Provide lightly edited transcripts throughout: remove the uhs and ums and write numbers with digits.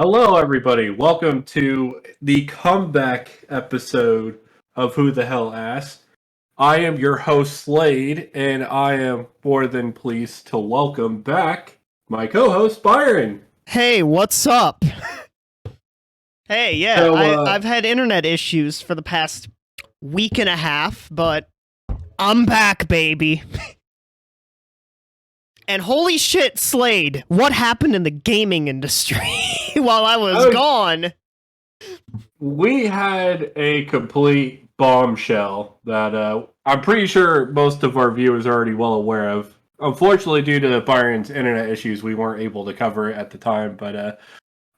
Hello, everybody. Welcome to the comeback episode of Who the Hell Asked. I am your host, Slade, and I am more than pleased to welcome back my co-host, Byron. Hey, what's up? Hey, yeah, So, I've had internet issues for the past week and a half, but I'm back, baby. And holy shit, Slade, what happened in the gaming industry while I was gone? We had a complete bombshell that I'm pretty sure most of our viewers are already well aware of. Unfortunately, due to Byron's internet issues, we weren't able to cover it at the time, but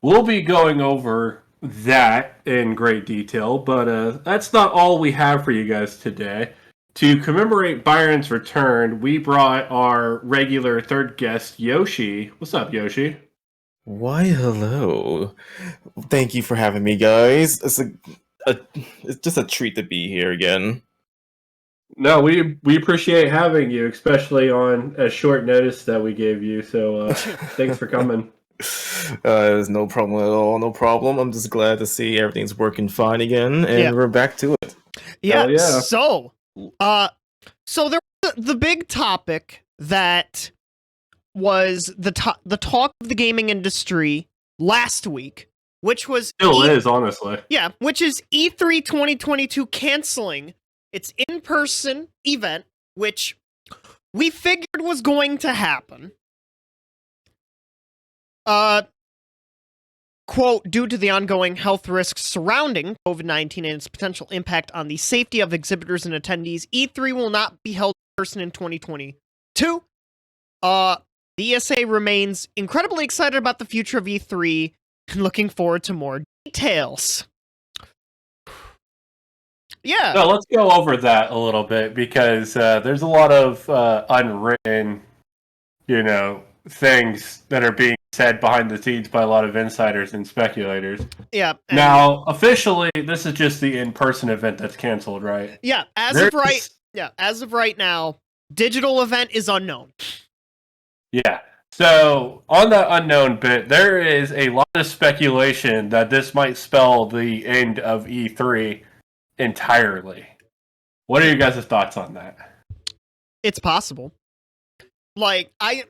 we'll be going over that in great detail. But that's not all we have for you guys today. To commemorate Byron's return, we brought our regular third guest, Yoshi. What's up, Yoshi? Why, hello. Thank you for having me, guys. It's just a treat to be here again. No, we appreciate having you, especially on a short notice that we gave you. So thanks for coming. There's no problem at all. No problem. I'm just glad to see everything's working fine again, and we're back to it. Yeah. Yeah. So there was the big topic that was the talk of the gaming industry last week, which was Still is, honestly. Yeah, which is E3 2022 canceling its in-person event, which we figured was going to happen. Quote, due to the ongoing health risks surrounding COVID-19 and its potential impact on the safety of exhibitors and attendees, E3 will not be held in person in 2022. The ESA remains incredibly excited about the future of E3 and looking forward to more details. Yeah. No, let's go over that a little bit because there's a lot of unwritten, things that are being said behind the scenes by a lot of insiders and speculators. Yeah. Now, officially, this is just the in-person event that's canceled, right? Yeah. As of right now, digital event is unknown. Yeah. So, on that unknown bit, there is a lot of speculation that this might spell the end of E3 entirely. What are your guys' thoughts on that? It's possible. Like, I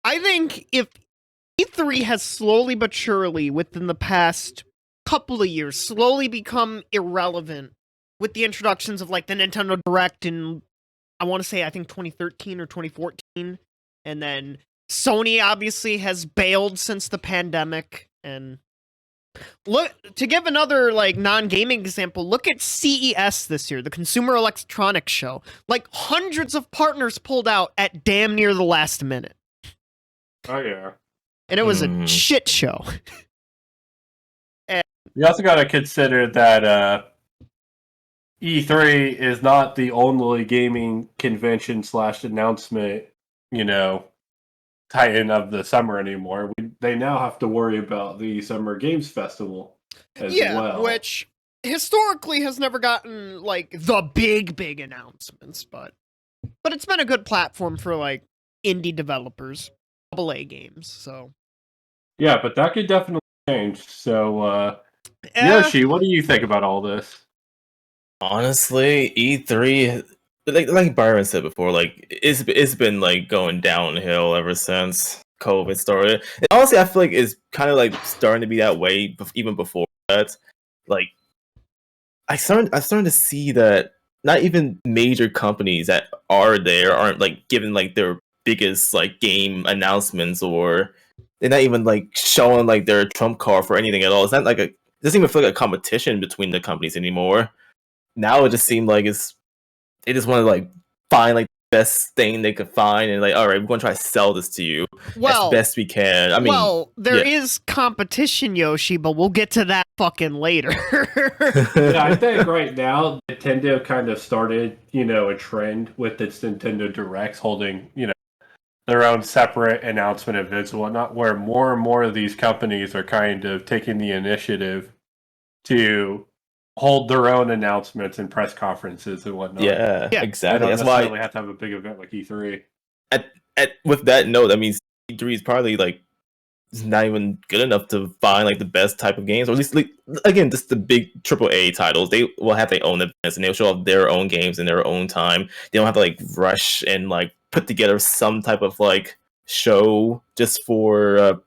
think if E3 has slowly but surely, within the past couple of years, slowly become irrelevant with the introductions of, like, the Nintendo Direct in, I want to say, I think 2013 or 2014, and then Sony obviously has bailed since the pandemic, and look, to give another, like, non-gaming example, look at CES this year, the Consumer Electronics Show. Like, hundreds of partners pulled out at damn near the last minute. Oh, yeah. And it was a shit show. You also got to consider that E3 is not the only gaming convention / announcement, titan of the summer anymore. They now have to worry about the Summer Games Festival as well. Which historically has never gotten, like, the big announcements, but it's been a good platform for, like, indie developers, AA games, so. Yeah, but that could definitely change. So, Yoshi, what do you think about all this? Honestly, E3, like Byron said before, like it's been like going downhill ever since COVID started. And honestly, I feel like it's kind of like starting to be that way even before that. Like, I'm starting to see that not even major companies that are there aren't like giving like their biggest like game announcements, or they're not even like showing like their trump card for anything at all. It's not like it doesn't even feel like a competition between the companies anymore. Now it just seemed like they just want to like find like the best thing they could find and like, all right, we're going to try to sell this to you as best we can. I mean, there is competition, Yoshi, but we'll get to that fucking later. Yeah, I think right now Nintendo kind of started, a trend with its Nintendo Directs holding, their own separate announcement events and whatnot, where more and more of these companies are kind of taking the initiative to hold their own announcements and press conferences and whatnot. Yeah, exactly. That's why we have to have a big event like E3. With that note, I mean, E3 is probably like is not even good enough to find like the best type of games, or at least like, again, just the big AAA titles. They will have their own events and they'll show off their own games in their own time. They don't have to like rush and like put together some type of like show just for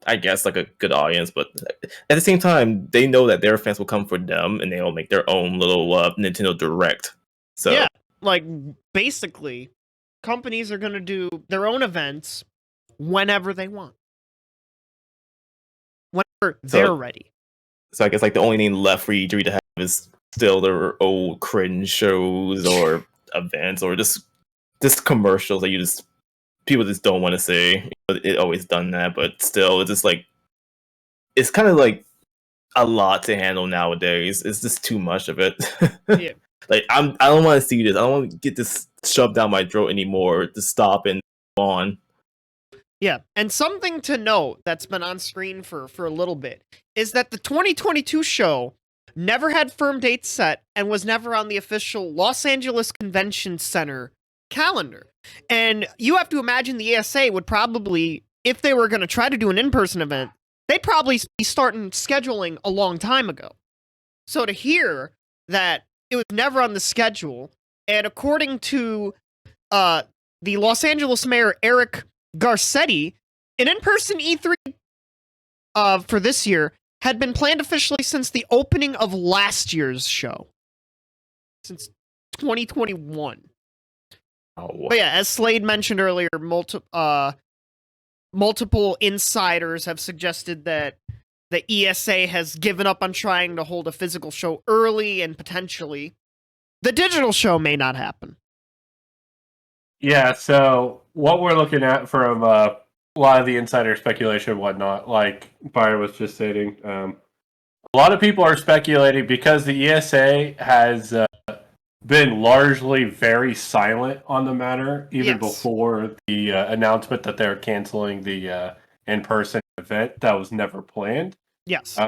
I guess like a good audience, but at the same time, they know that their fans will come for them, and they'll make their own little Nintendo Direct. So yeah, like basically, companies are gonna do their own events whenever they want, whenever they're ready. So I guess like the only thing left for E3 to have is still their old cringe shows or events or just commercials that people just don't want to see. It always done that, but still, it's just like it's kind of like a lot to handle nowadays. It's just too much of it. Yeah. Like I don't want to see this. I don't want to get this shoved down my throat anymore. To stop and move on. Yeah, and something to note that's been on screen for a little bit is that the 2022 show never had firm dates set and was never on the official Los Angeles Convention Center calendar. And you have to imagine the ESA would probably, if they were going to try to do an in-person event, they'd probably be starting scheduling a long time ago. So to hear that it was never on the schedule, and according to the Los Angeles mayor, Eric Garcetti, an in-person E3 for this year had been planned officially since the opening of last year's show. Since 2021. Oh. But yeah, as Slade mentioned earlier, multiple insiders have suggested that the ESA has given up on trying to hold a physical show early, and potentially the digital show may not happen. Yeah, so what we're looking at from a lot of the insider speculation and whatnot, like Byron was just stating, a lot of people are speculating because the ESA has been largely very silent on the matter, even before the announcement that they're canceling the in-person event that was never planned. Yes.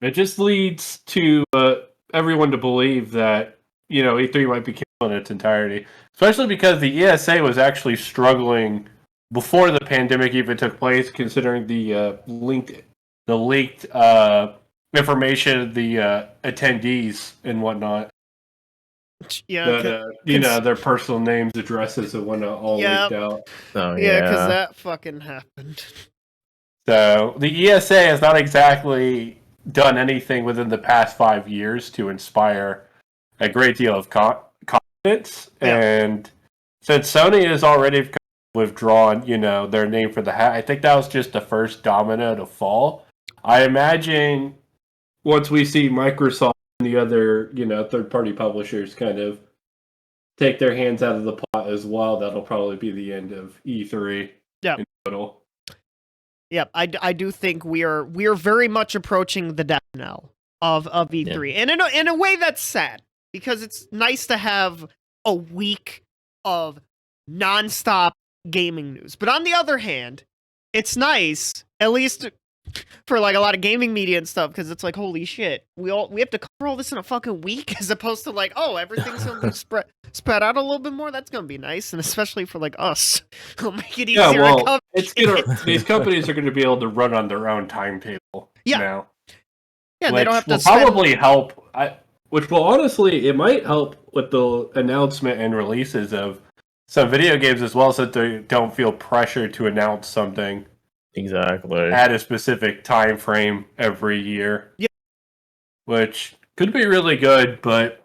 It just leads to everyone to believe that, E3 might be canceled in its entirety, especially because the ESA was actually struggling before the pandemic even took place, considering the leaked information of the attendees and whatnot. Yeah, that, their personal names, addresses, and whatnot all leaked out. Oh, yeah, because that fucking happened. So the ESA has not exactly done anything within the past 5 years to inspire a great deal of confidence. Yeah. And since Sony has already withdrawn, their name for the hat, I think that was just the first domino to fall. I imagine once we see Microsoft and the other, third-party publishers kind of take their hands out of the pot as well, that'll probably be the end of E3 in total. Yep, I do think we are very much approaching the death knell of E3, and in a way that's sad, because it's nice to have a week of nonstop gaming news. But on the other hand, it's nice, at least for like a lot of gaming media and stuff, because it's like, holy shit, we have to cover all this in a fucking week, as opposed to like, oh, everything's gonna be spread out a little bit more. That's gonna be nice, and especially for like us, it'll make it easier to cover. These companies are going to be able to run on their own timetable now. Yeah, they don't have to probably help. Which will honestly, it might help with the announcement and releases of some video games as well, so that they don't feel pressured to announce something exactly at a specific time frame every year. Yeah, which could be really good, but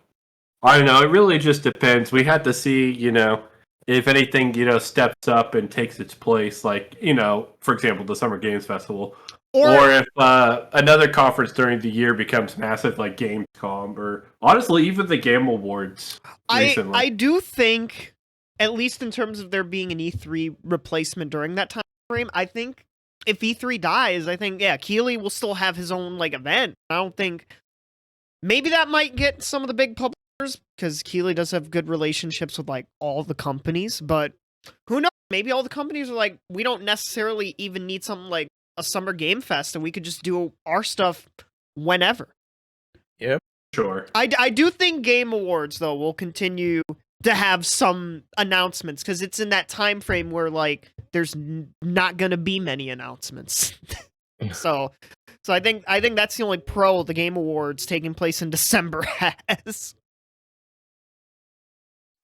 I don't know. It really just depends. We have to see, if anything, steps up and takes its place, like, for example, the Summer Games Festival. Or if another conference during the year becomes massive, like Gamescom, or honestly, even the Game Awards recently. I do think, at least in terms of there being an E3 replacement during that time frame, I think if E3 dies, I think, Keighley will still have his own, like, event. I don't think... Maybe that might get some of the big publishers, because Keighley does have good relationships with, like, all the companies, but who knows? Maybe all the companies are like, we don't necessarily even need something like a Summer Game Fest, and we could just do our stuff whenever. Yep, sure. I do think Game Awards, though, will continue to have some announcements, because it's in that time frame where, like, there's not going to be many announcements. so I think that's the only pro the Game Awards taking place in December has.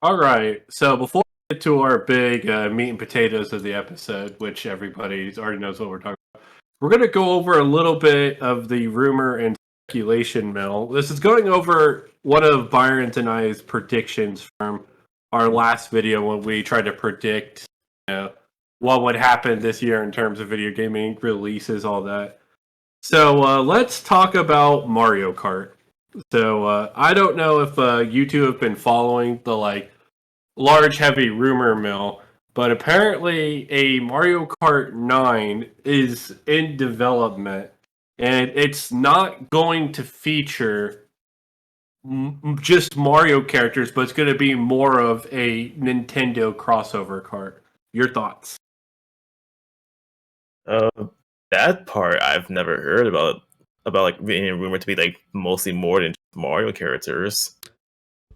All right, so before we get to our big meat and potatoes of the episode, which everybody already knows what we're talking about, we're going to go over a little bit of the rumor and speculation mill. This is going over one of Byron's and I's predictions from our last video when we tried to predict, what would happen this year in terms of video gaming releases, all that. So let's talk about Mario Kart. So I don't know if you two have been following the large heavy rumor mill, but apparently a Mario Kart 9 is in development, and it's not going to feature just Mario characters, but it's going to be more of a Nintendo crossover kart. Your thoughts? That part I've never heard about being rumored to be mostly more than just Mario characters.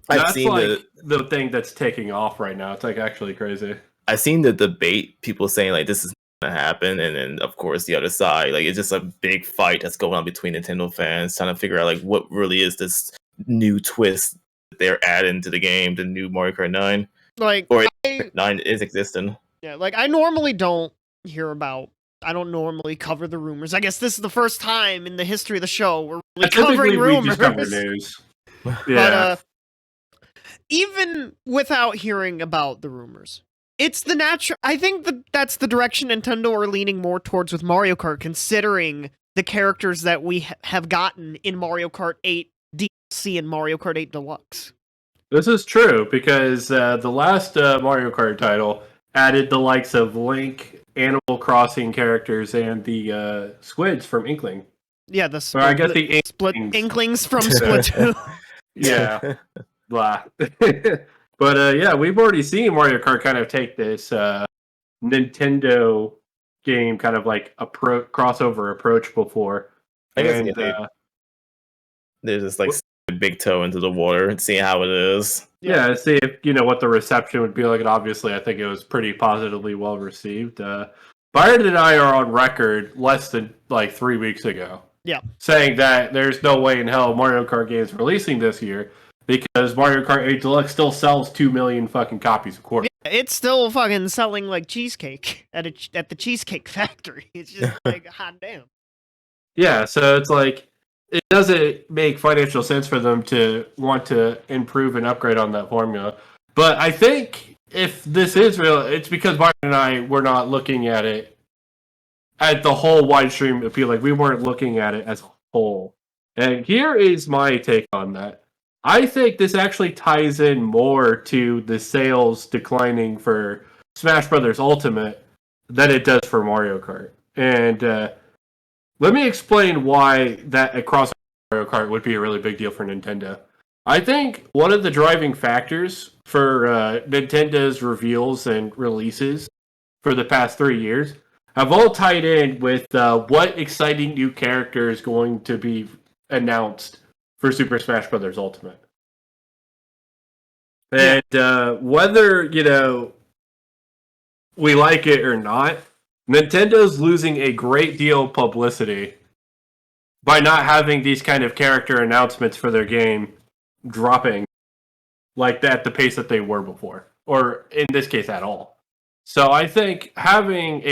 That's the thing that's taking off right now. It's actually crazy. I've seen the debate, people saying this is gonna happen, and then of course the other side, it's just a big fight that's going on between Nintendo fans trying to figure out what really is this new twist that they're adding to the game, the new Mario Kart 9. 9 is existing. Yeah, I normally don't I don't normally cover the rumors. I guess this is the first time in the history of the show we're really covering rumors. We just cover news. Yeah. But even without hearing about the rumors, it's the natural. I think that's the direction Nintendo are leaning more towards with Mario Kart, considering the characters that we have gotten in Mario Kart 8 DLC and Mario Kart 8 Deluxe. This is true because the last Mario Kart title added the likes of Link, Animal Crossing characters, and the Squids from Inkling. Yeah, the Split Inklings from Splatoon. Yeah. Blah. But yeah, we've already seen Mario Kart kind of take this Nintendo game kind of crossover approach before. I guess there's just a big toe into the water and see how it is. Yeah, see if what the reception would be like. And obviously, I think it was pretty positively well received. Byron and I are on record less than 3 weeks ago. Yeah, saying that there's no way in hell Mario Kart game's releasing this year because Mario Kart 8 Deluxe still sells 2 million fucking copies a quarter. Yeah, it's still fucking selling like cheesecake at the Cheesecake Factory. It's just hot damn. Yeah, so it's it doesn't make financial sense for them to want to improve and upgrade on that formula. But I think if this is real, it's because Byron and I were not looking at it at the whole wide stream appeal. We weren't looking at it as a whole. And here is my take on that. I think this actually ties in more to the sales declining for Smash Brothers Ultimate than it does for Mario Kart. And let me explain why that across Mario Kart would be a really big deal for Nintendo. I think one of the driving factors for Nintendo's reveals and releases for the past 3 years have all tied in with what exciting new character is going to be announced for Super Smash Bros. Ultimate. And whether, we like it or not, Nintendo's losing a great deal of publicity by not having these kind of character announcements for their game dropping at the pace that they were before, or in this case at all. So I think having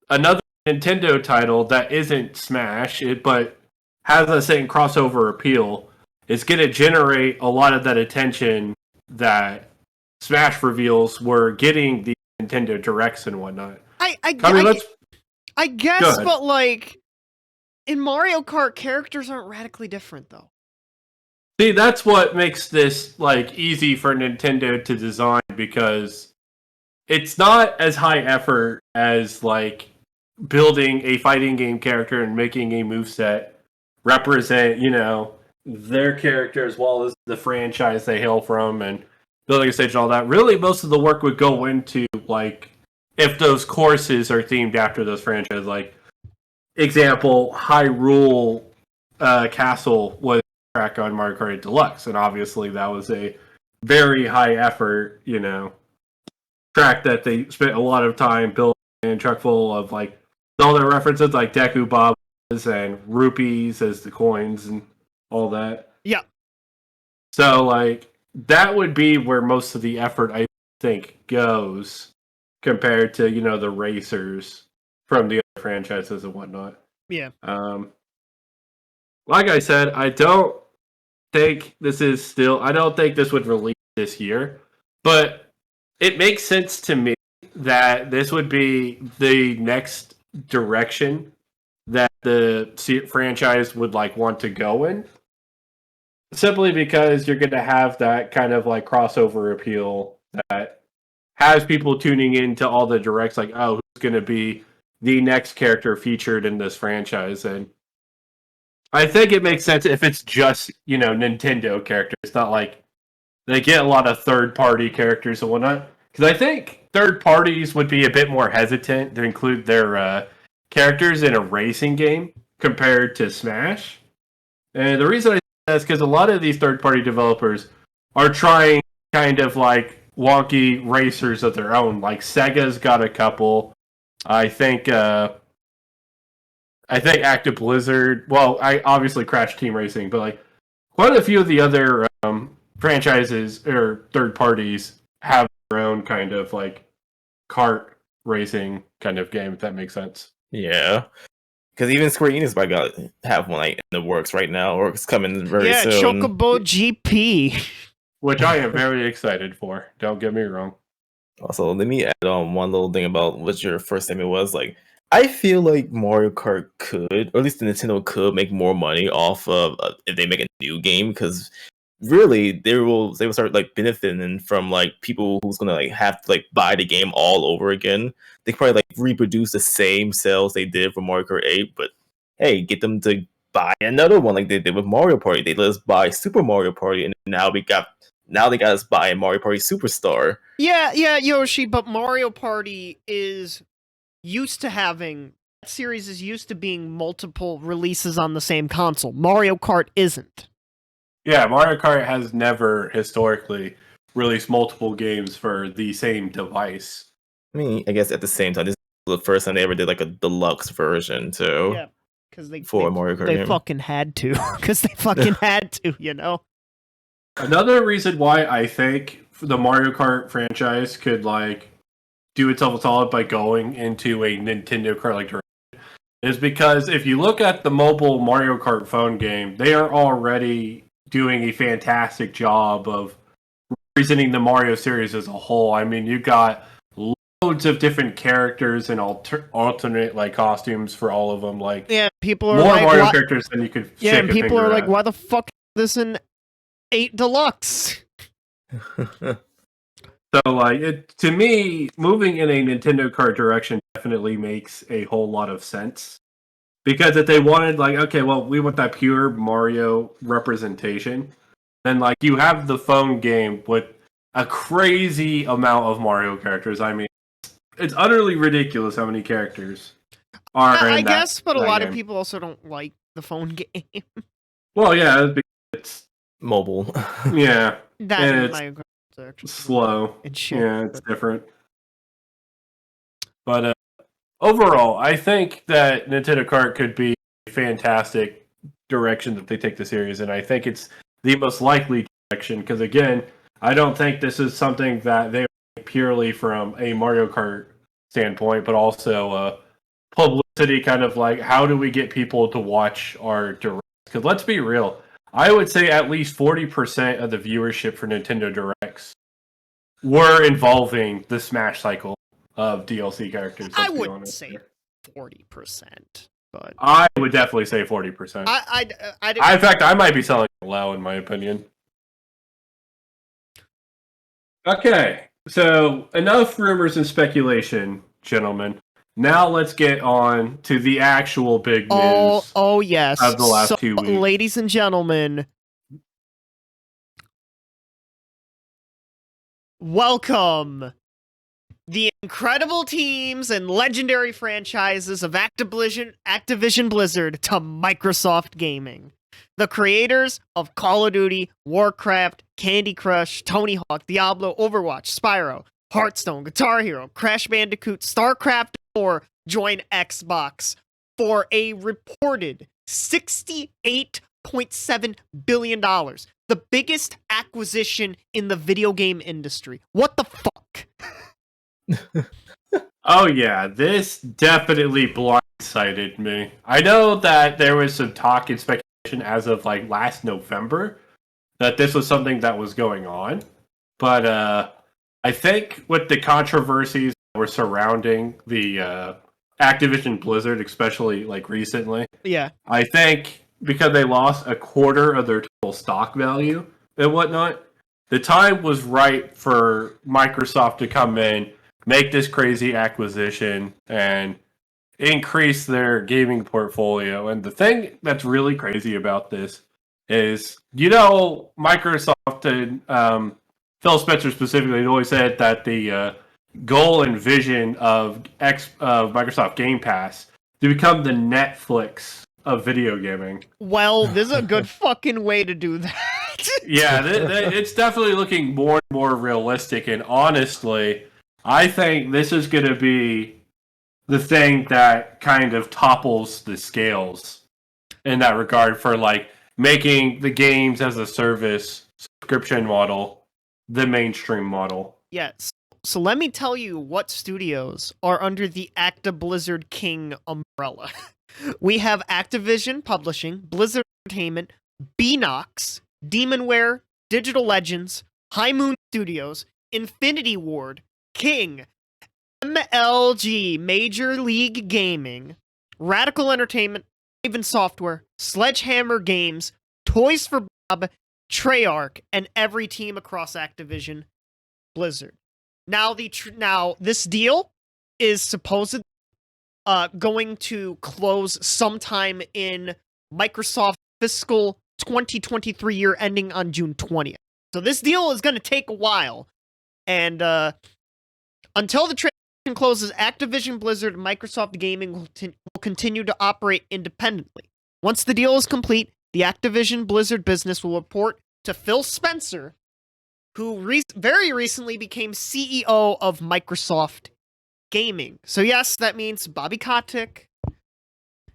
another Nintendo title that isn't Smash, but has a certain crossover appeal, is going to generate a lot of that attention that Smash reveals were getting the Nintendo Directs and whatnot. I guess, but in Mario Kart, characters aren't radically different, though. See, that's what makes this easy for Nintendo to design, because it's not as high effort as building a fighting game character and making a moveset represent, their character as well as the franchise they hail from, and building a stage and all that. Really, most of the work would go into if those courses are themed after those franchises. Example, Hyrule Castle was track on Mario Kart Deluxe, and obviously that was a very high effort, track that they spent a lot of time building and truck full of like all their references like Deku Babas and rupees as the coins and all that. Yeah. So like that would be where most of the effort I think goes compared to, you know, the racers from the other franchises and whatnot. Yeah. Like I said, I don't think this would release this year, but it makes sense to me that this would be the next direction that the franchise would like want to go in. Simply because you're going to have that kind of like crossover appeal that has people tuning into all the directs like, oh, who's going to be the next character featured in this franchise? And I think it makes sense if it's just, you know, Nintendo characters. It's not like they get a lot of third-party characters and whatnot. Because I think third parties would be a bit more hesitant to include their characters in a racing game compared to Smash. And the reason I say that is because a lot of these third-party developers are trying kind of like wonky racers of their own. Like Sega's got a couple. I think Activision-Blizzard. Well, I obviously Crash Team Racing, but like quite a few of the other franchises or third parties have their own kind of like kart racing kind of game. If that makes sense. Yeah. Because even Square Enix might have one like in the works right now, or it's coming very soon. Yeah, Chocobo GP. Which I am very excited for. Don't get me wrong. Also, let me add on one little thing about what your first statement was. Like, I feel like Mario Kart could, or at least the Nintendo could, make more money off of if they make a new game. Because really, they will start like benefiting from like people who's gonna like have to like buy the game all over again. They probably like reproduce the same sales they did for Mario Kart 8, but hey, get them to buy another one like they did with Mario Party. They let us buy Super Mario Party, and now they got us buy Mario Party Superstar. Yeah, Yoshi, but Mario Party is used to having that series is used to being multiple releases on the same console. Mario Kart isn't. Yeah, Mario Kart has never historically released multiple games for the same device. I mean, I guess at the same time, this is the first time they ever did like a deluxe version too. Yeah, because Mario Kart they game. fucking had to. Because they fucking had to, you know. Another reason why I think the Mario Kart franchise could like do itself a solid by going into a Nintendo Kart like direction is because if you look at the mobile Mario Kart phone game, they are already doing a fantastic job of representing the Mario series as a whole. I mean, you got loads of different characters and alternate like costumes for all of them. Like, yeah, people are more like, Mario characters than you could. Yeah, and people are like, at. why the fuck is this in 8 Deluxe? So, like, to me, moving in a Nintendo Kart direction definitely makes a whole lot of sense. Because if they wanted, like, okay, well, we want that pure Mario representation, then, like, you have the phone game with a crazy amount of Mario characters. I mean, it's utterly ridiculous how many characters are in I that, guess, but a lot game. of people also don't like the phone game. Well, yeah, it's mobile. Yeah. That's Mario Kart. Slow. And shit. Yeah, it's different. But overall, I think that Nintendo Kart could be a fantastic direction that they take the series, and I think it's the most likely direction, because again, I don't think this is something that they purely from a Mario Kart standpoint, but also publicity, kind of like, how do we get people to watch our directs? Because let's be real, I would say at least 40% of the viewership for Nintendo Directs were involving the Smash cycle of DLC characters. I wouldn't say 40%, but I would definitely say 40%. In fact, I might be selling it low, in my opinion. Okay, so enough rumors and speculation, gentlemen. Now let's get on to the actual big news. Oh yes. Of the last 2 weeks. Ladies and gentlemen, welcome the incredible teams and legendary franchises of Activision-Blizzard to Microsoft Gaming. The creators of Call of Duty, Warcraft, Candy Crush, Tony Hawk, Diablo, Overwatch, Spyro, Hearthstone, Guitar Hero, Crash Bandicoot, StarCraft, or join Xbox for a reported $68.7 billion. The biggest acquisition in the video game industry. What the fuck? Oh yeah, this definitely blindsided me. I know that there was some talk and speculation as of like last November that this was something that was going on, but I think with the controversies that were surrounding the Activision-Blizzard, especially like recently, Yeah. I think because they lost a quarter of their total stock value and whatnot, the time was right for Microsoft to come in, make this crazy acquisition, and increase their gaming portfolio. And the thing that's really crazy about this is, Microsoft and Phil Spencer specifically always said that the goal and vision of Microsoft Game Pass to become the Netflix of video gaming. Well, this is a good fucking way to do that. Yeah, it's definitely looking more and more realistic. And honestly, I think this is going to be the thing that kind of topples the scales in that regard for like making the games as a service subscription model the mainstream model. Yes. So let me tell you what studios are under the Activision-Blizzard King umbrella. We have Activision Publishing, Blizzard Entertainment, Beenox, Demonware, Digital Legends, High Moon Studios, Infinity Ward, King, MLG, Major League Gaming, Radical Entertainment, Raven Software, Sledgehammer Games, Toys for Bob, Treyarch, and every team across Activision Blizzard. Now, this deal is supposedly going to close sometime in Microsoft fiscal 2023 year ending on June 20th. So this deal is going to take a while. And until the transaction closes, Activision Blizzard and Microsoft Gaming will continue to operate independently. Once the deal is complete, the Activision Blizzard business will report to Phil Spencer, who very recently became CEO of Microsoft Gaming. So yes, that means Bobby Kotick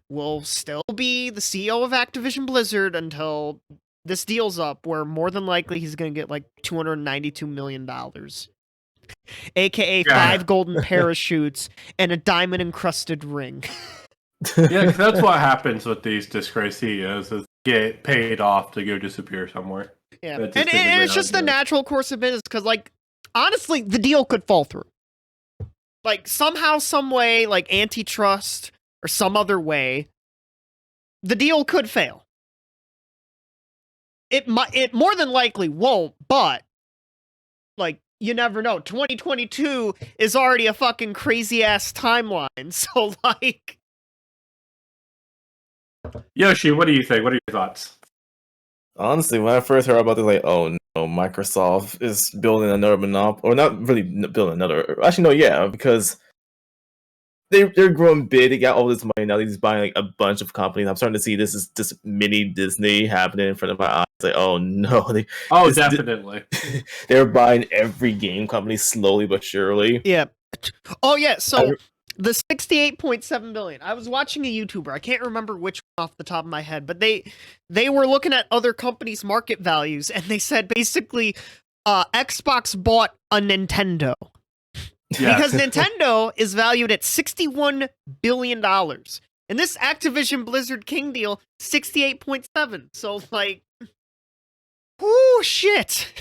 will still be the CEO of Activision Blizzard until this deal's up, where more than likely he's going to get like $292 million. AKA 5 golden parachutes and a diamond-encrusted ring. Yeah, 'cause that's what happens with these disgraced CEOs, is get paid off to go disappear somewhere. Yeah, and it's just the natural course of business, because, like, honestly, the deal could fall through. Like, somehow, some way, like antitrust or some other way, the deal could fail. It more than likely won't, but, like, you never know. 2022 is already a fucking crazy-ass timeline, so, like... Yoshi, what do you think? What are your thoughts? Honestly, when I first heard about it, like, oh no, Microsoft is building another monopoly, or not really building another. Actually, no, yeah, because they're growing big. They got all this money now. They're just buying like a bunch of companies. I'm starting to see this is just mini Disney happening in front of my eyes. Like, oh no, definitely. They're buying every game company slowly but surely. Yeah. Oh yeah. So the $68.7 billion. I was watching a YouTuber. I can't remember which one off the top of my head, but they were looking at other companies' market values, and they said basically, Xbox bought a Nintendo. Yeah. Because Nintendo is valued at $61 billion. And this Activision Blizzard King deal, 68.7. So, like, whoo, shit.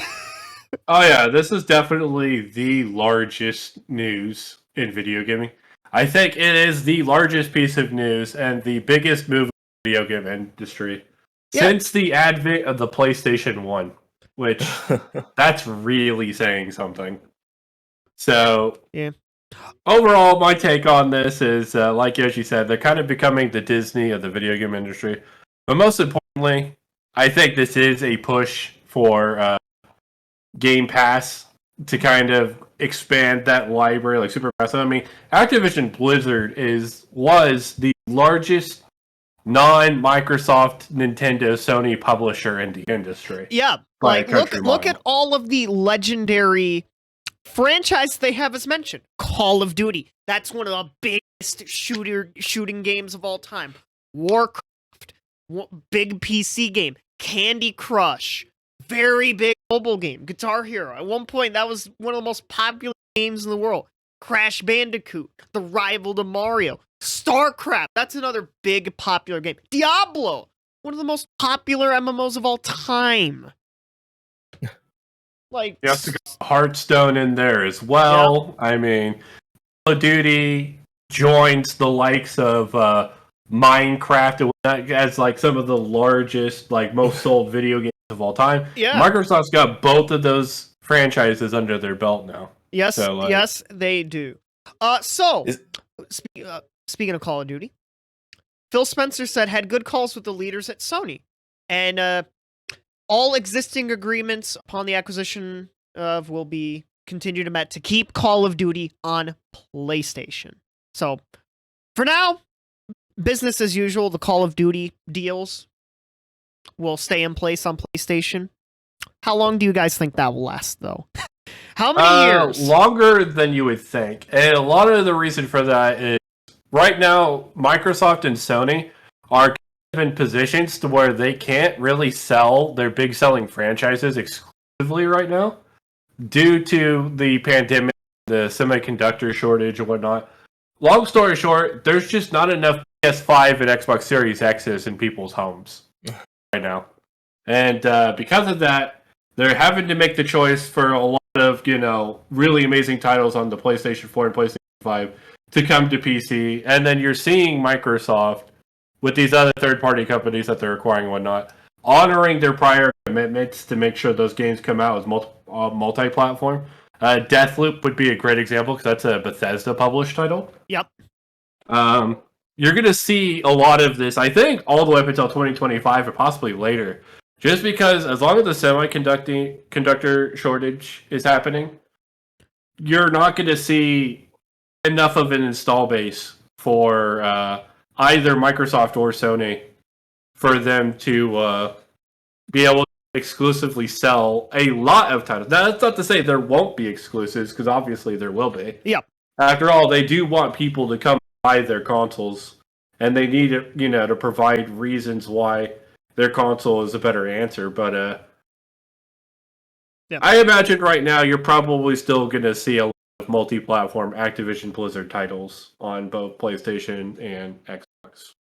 Oh, yeah, this is definitely the largest news in video gaming. I think it is the largest piece of news and the biggest move in the video game industry since the advent of the PlayStation 1, which that's really saying something. So, overall, my take on this is, like Yoshi said, they're kind of becoming the Disney of the video game industry. But most importantly, I think this is a push for Game Pass to kind of expand that library like super fast. I mean, Activision Blizzard was the largest non-Microsoft, Nintendo, Sony publisher in the industry. Yeah, like look at all of the legendary franchise they have is mentioned. Call of Duty. That's one of the biggest shooting games of all time. Warcraft. Big PC game. Candy Crush. Very big mobile game. Guitar Hero. At one point, that was one of the most popular games in the world. Crash Bandicoot. The rival to Mario. StarCraft. That's another big popular game. Diablo. One of the most popular MMOs of all time. Like, You have to go Hearthstone in there as well. Yep. I mean, Call of Duty joins the likes of Minecraft as like some of the largest, like most sold video games of all time. Yeah. Microsoft's got both of those franchises under their belt now. Yes, so, yes, they do. Speaking of Call of Duty, Phil Spencer said had good calls with the leaders at Sony, and all existing agreements upon the acquisition of will be continued met to keep Call of Duty on PlayStation. So, for now, business as usual. The Call of Duty deals will stay in place on PlayStation. How long do you guys think that will last, though? How many years? Longer than you would think. And a lot of the reason for that is right now, Microsoft and Sony are in positions to where they can't really sell their big selling franchises exclusively right now due to the pandemic, the semiconductor shortage and whatnot. Long story short, there's just not enough PS5 and Xbox Series X's in people's homes right now. And because of that, they're having to make the choice for a lot of, really amazing titles on the PlayStation 4 and PlayStation 5 to come to PC. And then you're seeing Microsoft with these other third-party companies that they're acquiring and whatnot, honoring their prior commitments to make sure those games come out as multi-platform. Deathloop would be a great example because that's a Bethesda-published title. Yep. You're going to see a lot of this, I think, all the way up until 2025 or possibly later. Just because as long as the semiconductor shortage is happening, you're not going to see enough of an install base for either Microsoft or Sony for them to be able to exclusively sell a lot of titles. Now, that's not to say there won't be exclusives, because obviously there will be. Yep. After all, they do want people to come buy their consoles, and they need it, to provide reasons why their console is a better answer. But yep. I imagine right now you're probably still going to see a lot of multi-platform Activision-Blizzard titles on both PlayStation and Xbox.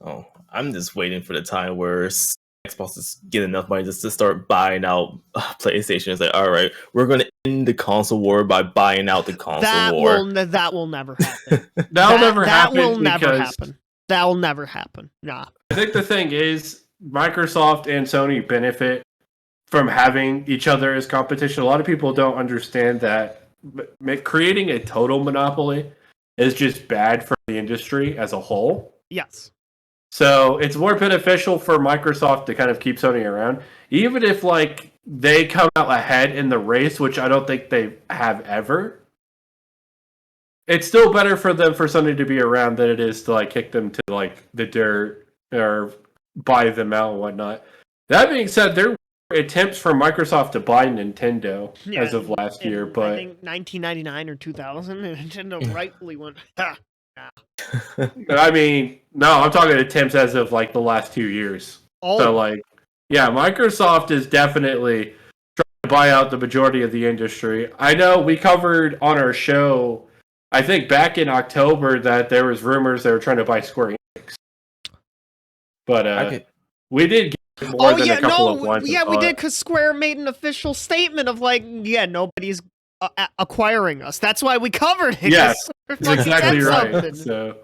Oh, I'm just waiting for the time where Xbox is getting enough money just to start buying out PlayStation. It's like, all right, we're going to end the console war by buying out the console war. That will never happen. That will never happen. That will never happen. Nah. I think the thing is, Microsoft and Sony benefit from having each other as competition. A lot of people don't understand that creating a total monopoly is just bad for the industry as a whole. Yes. So it's more beneficial for Microsoft to kind of keep Sony around, even if they come out ahead in the race, which I don't think they have ever. It's still better for Sony to be around than it is to kick them to the dirt or buy them out and whatnot. That being said, there were attempts for Microsoft to buy Nintendo as of last year, but I think 1999 or 2000, Nintendo rightfully went. Nah. I mean, no, I'm talking attempts as of the last 2 years. Oh. So Microsoft is definitely trying to buy out the majority of the industry. I know we covered on our show, I think back in October, that there was rumors they were trying to buy Square Enix. But we did get more than a couple of ones. Yeah, we did, because Square made an official statement of nobody's acquiring us. That's why we covered it. Yes, that's exactly right. So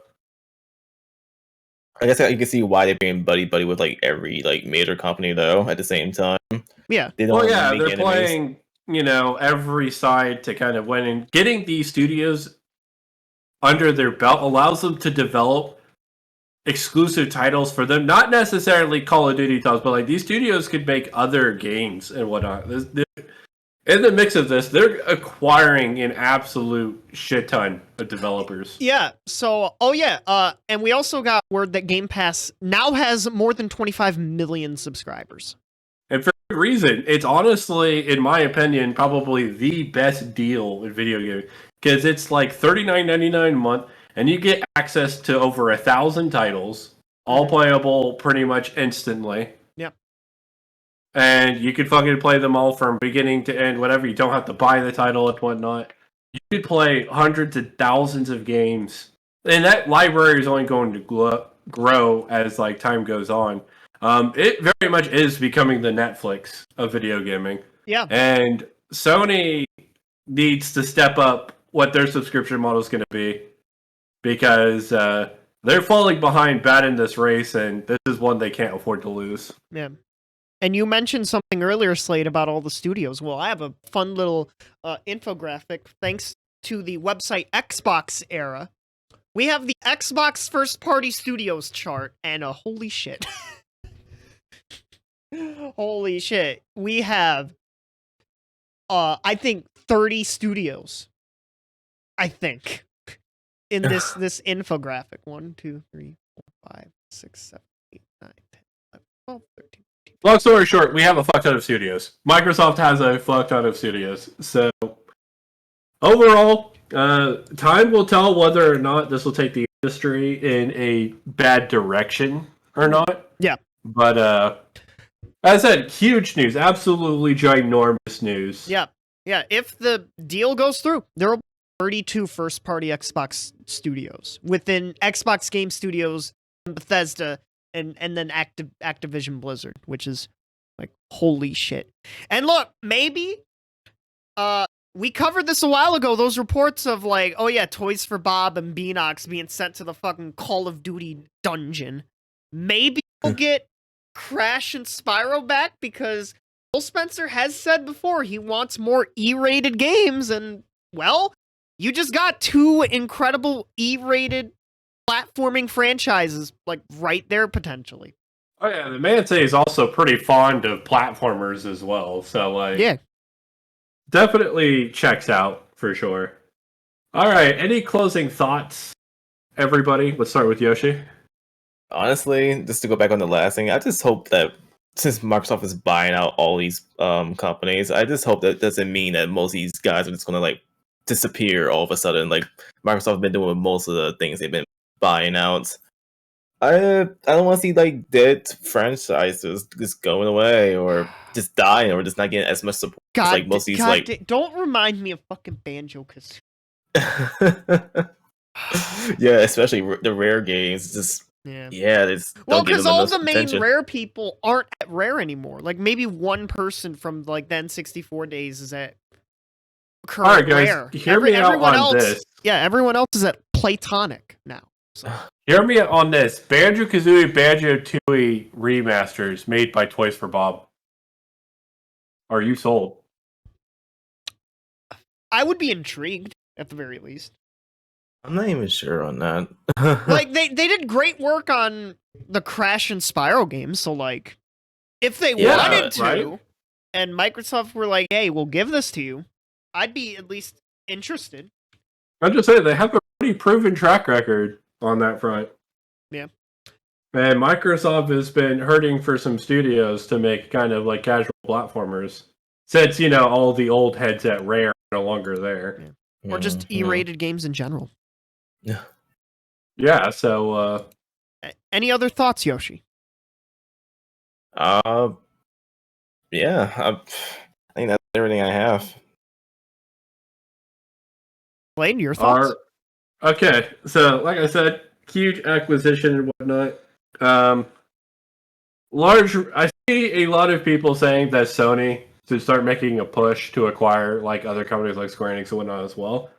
I guess you can see why they're being buddy with every major company though at the same time. Yeah. They're playing every side to kind of win, and getting these studios under their belt allows them to develop exclusive titles for them. Not necessarily Call of Duty titles, but these studios could make other games and whatnot. In the mix of this, they're acquiring an absolute shit ton of developers. Yeah. So, and we also got word that Game Pass now has more than 25 million subscribers. And for good reason. It's honestly, in my opinion, probably the best deal in video gaming. Because it's like $39.99 a month, and you get access to over 1,000 titles, all playable pretty much instantly. Yep. And you could fucking play them all from beginning to end, whatever. You don't have to buy the title and whatnot. You could play hundreds of thousands of games. And that library is only going to grow as like time goes on. It very much is becoming the Netflix of video gaming. Yeah. And Sony needs to step up what their subscription model is going to be, because they're falling behind bad in this race, and this is one they can't afford to lose. Yeah. And you mentioned something earlier, Slade, about all the studios. Well, I have a fun little infographic thanks to the website Xbox Era. We have the Xbox first-party studios chart, and holy shit. Holy shit. We have, I think, 30 studios. I think. In this infographic. 1, 2, 3, 4, 5, 6, 7, 8, 9, 10, 11, 12, 13. Long story short, we have a fuck ton of studios. Microsoft has a fuck ton of studios. So, overall, time will tell whether or not this will take the industry in a bad direction or not. Yeah. But, as I said, huge news. Absolutely ginormous news. Yeah. Yeah. If the deal goes through, there will be 32 first-party Xbox studios within Xbox Game Studios, Bethesda, and then Activision-Blizzard, which is like, holy shit. And look, maybe we covered this a while ago, those reports of like, oh yeah, Toys for Bob and Beanox being sent to the fucking Call of Duty dungeon. Maybe we'll get Crash and Spyro back, because Phil Spencer has said before he wants more E-rated games, and, well, you just got 2 incredible E-rated platforming franchises, like, right there, potentially. Oh yeah, the man is also pretty fond of platformers as well, so like, Yeah. Definitely checks out for sure. All right, any closing thoughts, everybody? Let's start with Yoshi. Honestly, just to go back on the last thing, I just hope that since Microsoft is buying out all these companies, I just hope that doesn't mean that most of these guys are just going to like disappear all of a sudden. Like Microsoft has been doing most of the things they've been buying out. I don't want to see like dead franchises just going away or just dying or just not getting as much support. God, Like most of these don't remind me of fucking Banjo-Kazooie. Yeah, especially the rare games. Just yeah, it's well, because all the main Rare people aren't at Rare anymore. Like maybe one person from like then 64 days is at current all right, guys, Rare. Hear me out on else, this. Yeah, everyone else is at Playtonic now. So. Hear me on this. Banjo-Kazooie, Banjo-Tooie remasters made by Toys for Bob. Are you sold? I would be intrigued, at the very least. I'm not even sure on that. Like, they did great work on the Crash and Spyro games, so, like, if they wanted to, right? and Microsoft were like, hey, we'll give this to you, I'd be at least interested. I'm just saying, they have a pretty proven track record on that front. Yeah. And Microsoft has been hurting for some studios to make kind of like casual platformers. Since, you know, all the old heads at Rare are no longer there. Yeah. Or just E-rated games in general. Yeah. Yeah, so any other thoughts, Yoshi? Yeah, I think that's everything I have. Blaine, your thoughts? Okay, so like I said, huge acquisition and whatnot. I see a lot of people saying that Sony should start making a push to acquire like other companies like Square Enix and whatnot as well.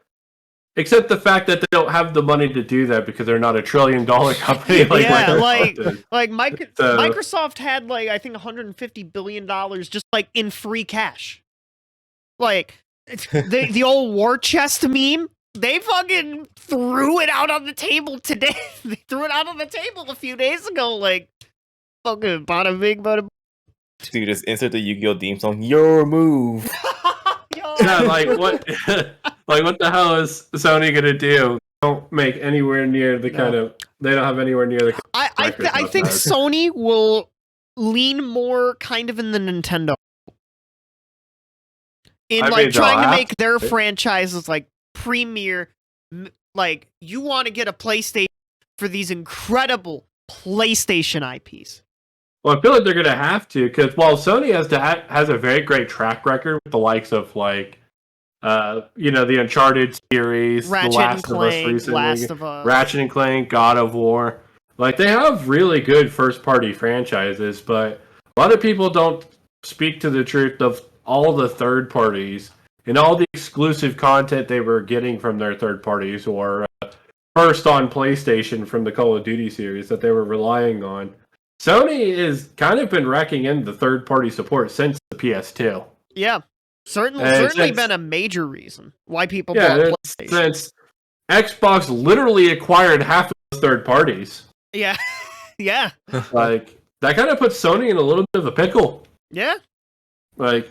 Except the fact that they don't have the money to do that because they're not $1 trillion company like Microsoft is. Microsoft had like I think $150 billion just like in free cash. Like the old war chest meme. They fucking threw it out on the table today. They threw it out on the table a few days ago. Like, fucking bada bing, bada. Dude, just insert the Yu-Gi-Oh! Theme song. Your move. Yeah, like what? Like what the hell is Sony gonna do? They don't make anywhere near the kind of. They don't have anewhere near the. I think Sony will lean more kind of in the Nintendo. In I like mean, trying they'll to have make their to. franchises like premier, like you want to get a PlayStation for these incredible PlayStation IPs. Well, I feel like they're going to have to, because while Sony has a very great track record with the likes of like, the Uncharted series, The Ratchet and Last of Us Clank, recently, Last of Us. Ratchet and Clank, God of War. Like they have really good first-party franchises, but a lot of people don't speak to the truth of all the third parties and all the exclusive content they were getting from their third parties, or first on PlayStation from the Call of Duty series that they were relying on. Sony has kind of been racking in the third-party support since the PS2. Yeah, certainly since- been a major reason why people Yeah, bought PlayStation. since Xbox literally acquired half of those third parties. Yeah, yeah, Like, that kind of puts Sony in a little bit of a pickle. yeah. Like,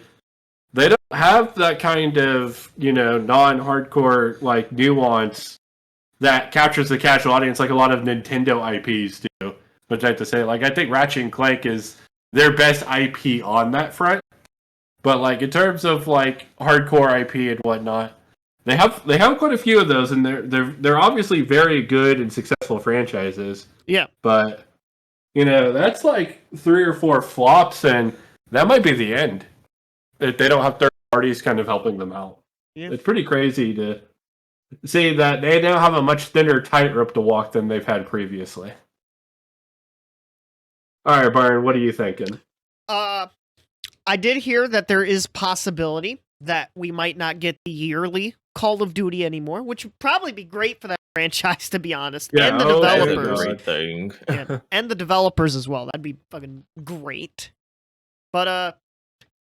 they don't have that kind of, non-hardcore, like, nuance that captures the casual audience like a lot of Nintendo IPs do. Which I have to say, like, I think Ratchet and Clank is their best IP on that front. But, like, in terms of, like, hardcore IP and whatnot, they have quite a few of those, and they're obviously very good and successful franchises. Yeah. But, that's like 3 or 4 flops, and that might be the end. If they don't have third parties kind of helping them out. Yeah. It's pretty crazy to see that they now have a much thinner tightrope to walk than they've had previously. All right, Byron, what are you thinking? I did hear that there is possibility that we might not get the yearly Call of Duty anymore, which would probably be great for that franchise, to be honest. Yeah, and the That is a developers. great thing. Yeah, and the developers as well. That'd be fucking great. But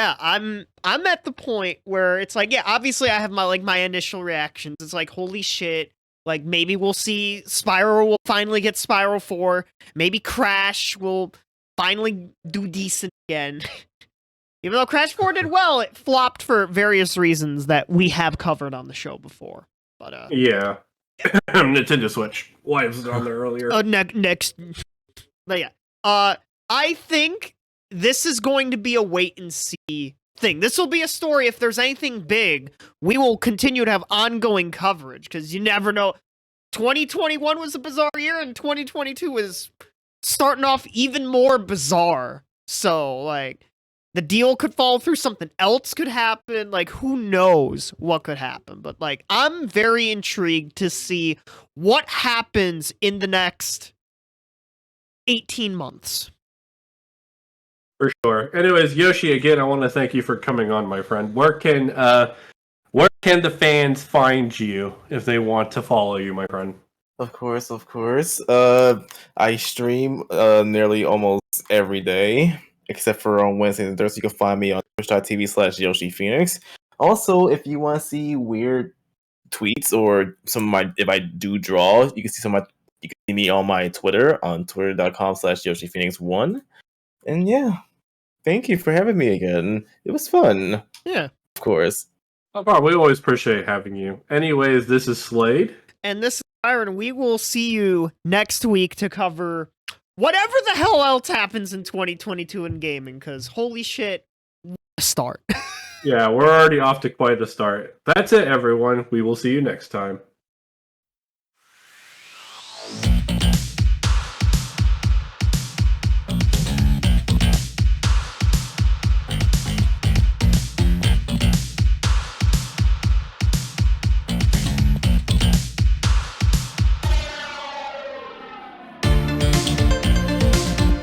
yeah, I'm at the point where it's like, yeah, obviously I have my initial reactions. It's like, holy shit. Like, maybe we'll see Spyro will finally get Spyro 4. Maybe Crash will finally do decent again. Even though Crash 4 did well, it flopped for various reasons that we have covered on the show before. But Yeah. Nintendo Switch. Why was it on there earlier? next. But yeah. I think this is going to be a wait and see thing. This will be a story. If there's anything big, we will continue to have ongoing coverage, because you never know. 2021 was a bizarre year, and 2022 is starting off even more bizarre. So, like, the deal could fall through, something else could happen, like, who knows what could happen. But, like, I'm very intrigued to see what happens in the next 18 months. For sure. Anyways, Yoshi, again, I want to thank you for coming on, my friend. Where can the fans find you if they want to follow you, my friend? Of course. I stream nearly almost every day, except for on Wednesdays and Thursdays. You can find me on twitch.tv/YoshiPhoenix. Also, if you want to see weird tweets or if I do draw, you can see me on my Twitter on twitter.com/YoshiPhoenix1. And yeah, thank you for having me again. It was fun. Yeah. Of course. No problem. We always appreciate having you. Anyways, this is Slade. And this is Byron. We will see you next week to cover whatever the hell else happens in 2022 in gaming, because holy shit, what a start. Yeah, we're already off to quite a start. That's it, everyone. We will see you next time.